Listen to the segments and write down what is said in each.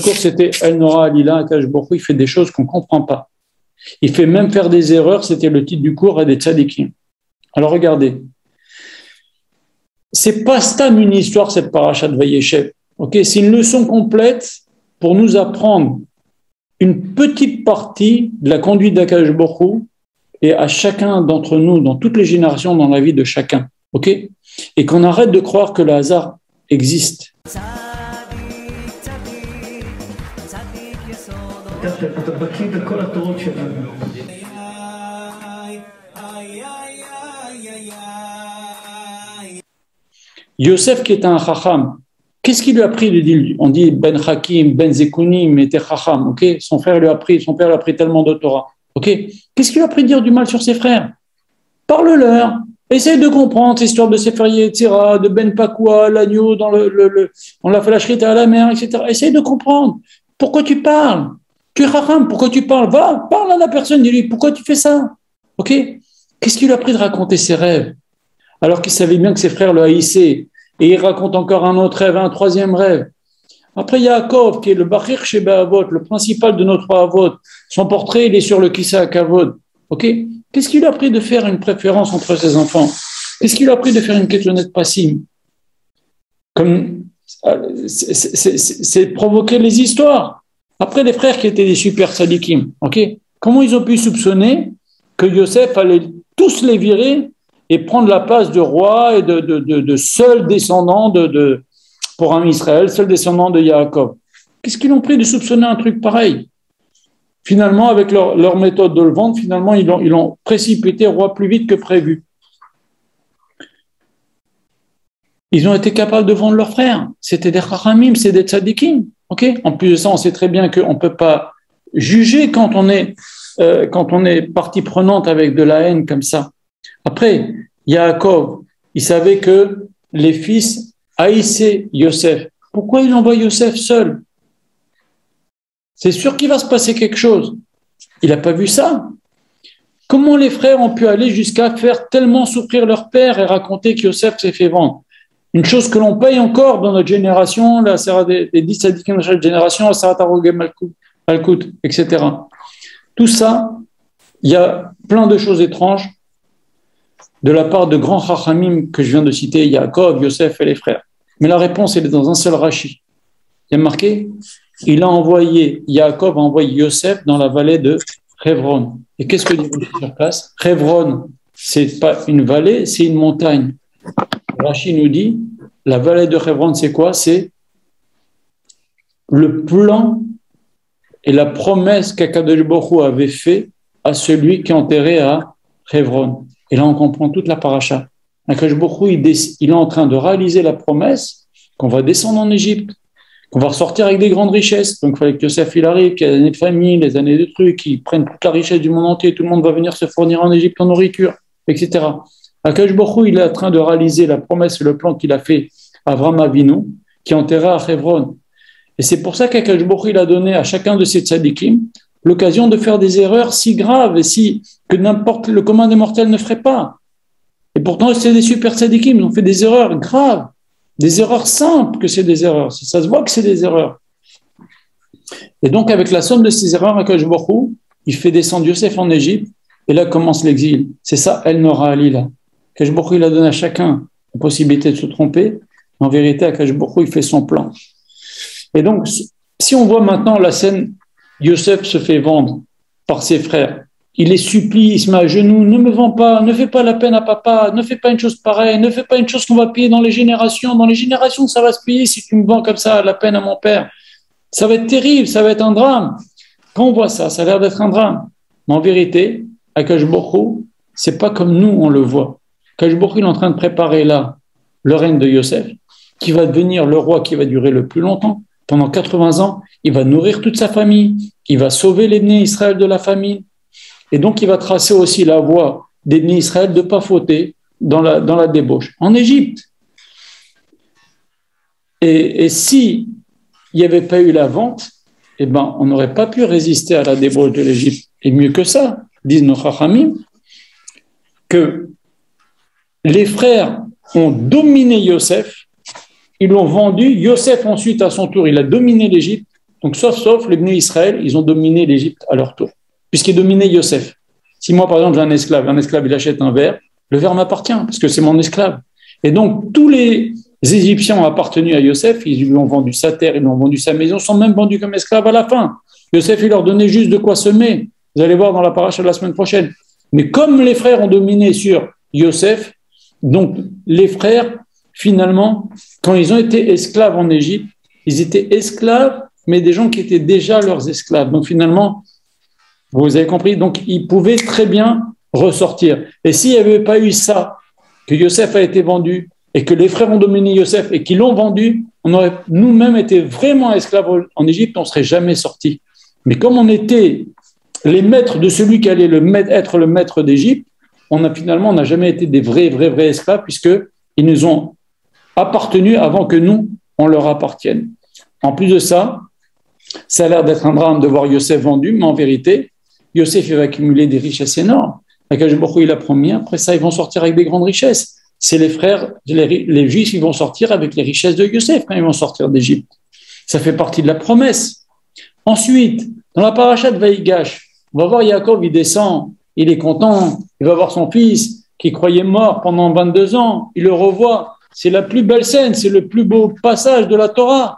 cours, c'était El Nora Alila, Akash Baruch Hu, il fait des choses qu'on ne comprend pas. Il fait même faire des erreurs, c'était le titre du cours, à des tzadikim. Alors regardez, c'est pas stam une histoire, cette paracha de Vayeshev. Okay, c'est une leçon complète pour nous apprendre une petite partie de la conduite d'Akash Baruch Hu et à chacun d'entre nous, dans toutes les générations, dans la vie de chacun. Okay, et qu'on arrête de croire que le hasard existe. Yosef qui est un chacham, qu'est-ce qu'il lui a appris? On dit Ben Hakim, Ben Zekunim était chacham, ok? Son père lui a appris tellement de Torah, ok? Qu'est-ce qu'il lui a appris de dire du mal sur ses frères? Parle-leur, essaye de comprendre cette histoire de Sefer Yetzira, de Ben Pakwa, l'agneau, on l'a fait la shrita à la mer, etc. Essaye de comprendre. Pourquoi tu parles? Tu es chacham, pourquoi tu parles? Va, parle à la personne, dis-lui, pourquoi tu fais ça? Ok? Qu'est-ce qu'il lui a appris de raconter ses rêves? Alors qu'il savait bien que ses frères le haïssaient. Et il raconte encore un autre rêve, un troisième rêve. Après, Yaakov, qui est le Bachir chez Avot, le principal de notre Avot. Son portrait, il est sur le Kissa Kavod. Ok? Qu'est-ce qu'il a appris de faire une préférence entre ses enfants? Qu'est-ce qu'il a appris de faire une ketlonet passim? C'est provoquer les histoires. Après, les frères qui étaient des super sadikim. Ok? Comment ils ont pu soupçonner que Yosef allait tous les virer et prendre la place de roi et de seul descendant pour un Israël, seul descendant de Yaakov. Qu'est-ce qu'ils ont pris de soupçonner un truc pareil? Finalement, avec leur méthode de le vendre, finalement, ils l'ont précipité roi plus vite que prévu. Ils ont été capables de vendre leurs frères. C'était des chachamim, c'est des tzadikim. Okay? En plus de ça, on sait très bien qu'on ne peut pas juger quand on est partie prenante avec de la haine comme ça. Après, Yaakov, il savait que les fils haïssaient Yosef. Pourquoi il envoie Yosef seul? C'est sûr qu'il va se passer quelque chose. Il n'a pas vu ça. Comment les frères ont pu aller jusqu'à faire tellement souffrir leur père et raconter que Yosef s'est fait vendre? Une chose que l'on paye encore dans notre génération, la Sarah des 10 sadikim de chaque génération, la Sarah Tarogé Malkout, etc. Tout ça, il y a plein de choses étranges de la part de grands chachamim que je viens de citer, Yaakov, Yosef et les frères. Mais la réponse, elle est dans un seul Rashi. Il y a marqué, Yaakov a envoyé Yosef dans la vallée de Hebron. Et qu'est-ce que dit sur place? Hebron, c'est pas une vallée, c'est une montagne. Rashi nous dit, la vallée de Hebron, c'est quoi? C'est le plan et la promesse qu'Akadosh Baruch Hu avait fait à celui qui est enterré à Hebron. Et là, on comprend toute la paracha. Akadosh Baruch Hu, il est en train de réaliser la promesse qu'on va descendre en Égypte, qu'on va ressortir avec des grandes richesses. Donc, il fallait que Yosef il arrive, qu'il y ait les années de famille, les années de trucs, qu'ils prennent toute la richesse du monde entier, tout le monde va venir se fournir en Égypte en nourriture, etc. Akadosh Baruch Hu, il est en train de réaliser la promesse et le plan qu'il a fait à Avraham Avinu, qui est enterré à Hebron. Et c'est pour ça qu'Akadosh Baruch Hu, il a donné à chacun de ces tzadikim l'occasion de faire des erreurs si graves et que n'importe le commun des mortels ne ferait pas. Et pourtant, c'est des super tzadikim, ils ont fait des erreurs graves, des erreurs simples que c'est des erreurs. Ça se voit que c'est des erreurs. Et donc, avec la somme de ces erreurs, Akadosh Baruch Hu, il fait descendre Yosef en Égypte, et là commence l'exil. C'est ça, El Nora Alila. Akadosh Baruch Hu, il a donné à chacun la possibilité de se tromper. En vérité, Akadosh Baruch Hu, il fait son plan. Et donc, si on voit maintenant la scène, Yosef se fait vendre par ses frères. Il les supplie, il se met à genoux, ne me vends pas, ne fais pas la peine à papa, ne fais pas une chose pareille, ne fais pas une chose qu'on va payer dans les générations. Dans les générations, ça va se payer si tu me vends comme ça la peine à mon père. Ça va être terrible, ça va être un drame. Quand on voit ça, ça a l'air d'être un drame. Mais en vérité, Akadosh Baruch Hu, c'est pas comme nous on le voit. Akadosh Baruch Hu, il est en train de préparer là le règne de Yosef, qui va devenir le roi qui va durer le plus longtemps. Pendant 80 ans, il va nourrir toute sa famille, il va sauver les nés Israël de la famine. Et donc, il va tracer aussi la voie des nés Israël de ne pas fauter dans la débauche. En Égypte. Et si il n'y avait pas eu la vente, eh ben, on n'aurait pas pu résister à la débauche de l'Égypte. Et mieux que ça, disent nos chachamim, que les frères ont dominé Yosef, ils l'ont vendu. Yosef, ensuite, à son tour, il a dominé l'Égypte. Donc, sauf les Bnei Israël, ils ont dominé l'Égypte à leur tour, puisqu'ils dominaient Yosef. Si moi, par exemple, j'ai un esclave, il achète un verre, le verre m'appartient, parce que c'est mon esclave. Et donc, tous les Égyptiens ont appartenu à Yosef, ils lui ont vendu sa terre, ils lui ont vendu sa maison, sont même vendus comme esclaves à la fin. Yosef, il leur donnait juste de quoi semer. Vous allez voir dans la paracha de la semaine prochaine. Mais comme les frères ont dominé sur Yosef, donc les frères, finalement, quand ils ont été esclaves en Égypte, ils étaient esclaves, mais des gens qui étaient déjà leurs esclaves. Donc finalement, vous avez compris, donc ils pouvaient très bien ressortir. Et s'il n'y avait pas eu ça, que Yosef a été vendu, et que les frères ont dominé Yosef et qu'ils l'ont vendu, on aurait nous-mêmes été vraiment esclaves en Égypte, on ne serait jamais sortis. Mais comme on était les maîtres de celui qui allait être le maître d'Égypte, on n'a jamais été des vrais esclaves, puisqu'ils nous ont appartenu avant que nous, on leur appartienne. En plus de ça, ça a l'air d'être un drame de voir Yosef vendu, mais en vérité, Yosef il va accumuler des richesses énormes. Akadosh Baruch Hu, il a promis, après ça, ils vont sortir avec des grandes richesses. C'est les frères, les Juifs, ils vont sortir avec les richesses de Yosef quand ils vont sortir d'Égypte. Ça fait partie de la promesse. Ensuite, dans la paracha de Vaïgash, on va voir Yaakov, il descend, il est content, il va voir son fils qui croyait mort pendant 22 ans, il le revoit. C'est la plus belle scène, c'est le plus beau passage de la Torah.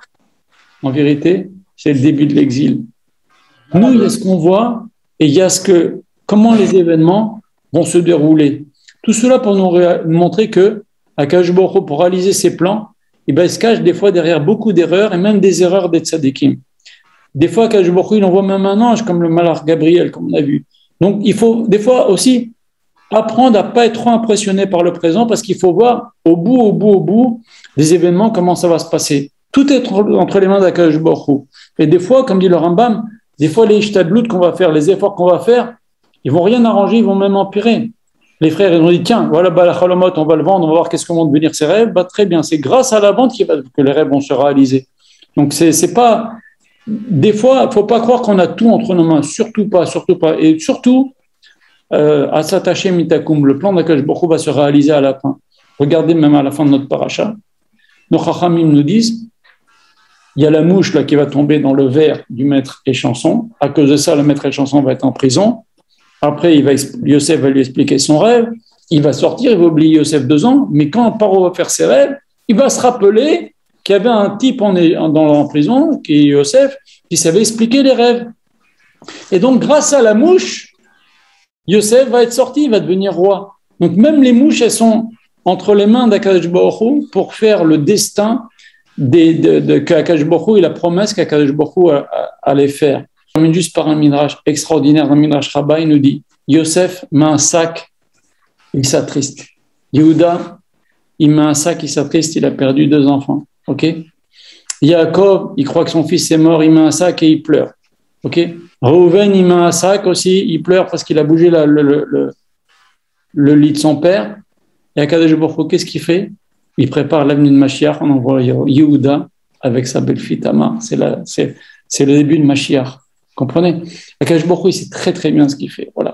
En vérité, c'est le début de l'exil. Nous, il y a ce qu'on voit et il y a comment les événements vont se dérouler. Tout cela pour nous montrer que Akadosh Baruch Hu, pour réaliser ses plans, il se cache des fois derrière beaucoup d'erreurs et même des erreurs des tzadikim. Des fois, Akadosh Baruch Hu, il envoie même un ange comme le malach Gabriel, comme on a vu. Donc, il faut des fois aussi apprendre à ne pas être trop impressionné par le présent parce qu'il faut voir au bout des événements comment ça va se passer. Tout est entre les mains d'Akadosh Baruch Hu. Et des fois, comme dit le Rambam, des fois les ishtadlut qu'on va faire, les efforts qu'on va faire, ils vont rien arranger, ils vont même empirer. Les frères, ils ont dit, tiens, voilà, la Cholomot, on va le vendre, on va voir qu'est-ce que vont devenir ces rêves. Très bien, c'est grâce à la vente que les rêves vont se réaliser. Donc, c'est pas... Des fois, il ne faut pas croire qu'on a tout entre nos mains, surtout pas. Et surtout, à s'attacher mitakoum, le plan d'Akadosh Baruch Hu va se réaliser à la fin. Regardez même à la fin de notre paracha. Nos chachamim nous disent, il y a la mouche là qui va tomber dans le verre du maître Échanson. À cause de ça, le maître Échanson va être en prison. Après, Yosef va lui expliquer son rêve. Il va sortir, il va oublier Yosef 2 ans. Mais quand Paro va faire ses rêves, il va se rappeler qu'il y avait un type en prison, qui est Yosef, qui savait expliquer les rêves. Et donc, grâce à la mouche, Yosef va être sorti, il va devenir roi. Donc, même les mouches, elles sont entre les mains d'Akadosh Baruch Hu pour faire le destin qu'Akadosh Baruch Hu et la promesse qu'Akadosh Baruch Hu allait faire. Je termine juste par un midrash extraordinaire, un midrash Rabbah, il nous dit Yosef met un sac, il s'attriste. Yehuda, il met un sac, il s'attriste, il a perdu 2 enfants. Ok? Yaakov, il croit que son fils est mort, il met un sac et il pleure. Ok? Reuven, il met un sac aussi, il pleure parce qu'il a bougé le lit de son père. Et Akadosh Baruch Hu, qu'est-ce qu'il fait? Il prépare l'avenue de Mashiach, on envoie Yehuda avec sa belle-fille Tamar. C'est le début de Mashiach. Comprenez? Akadosh Baruch Hu, il sait très très bien ce qu'il fait. Voilà.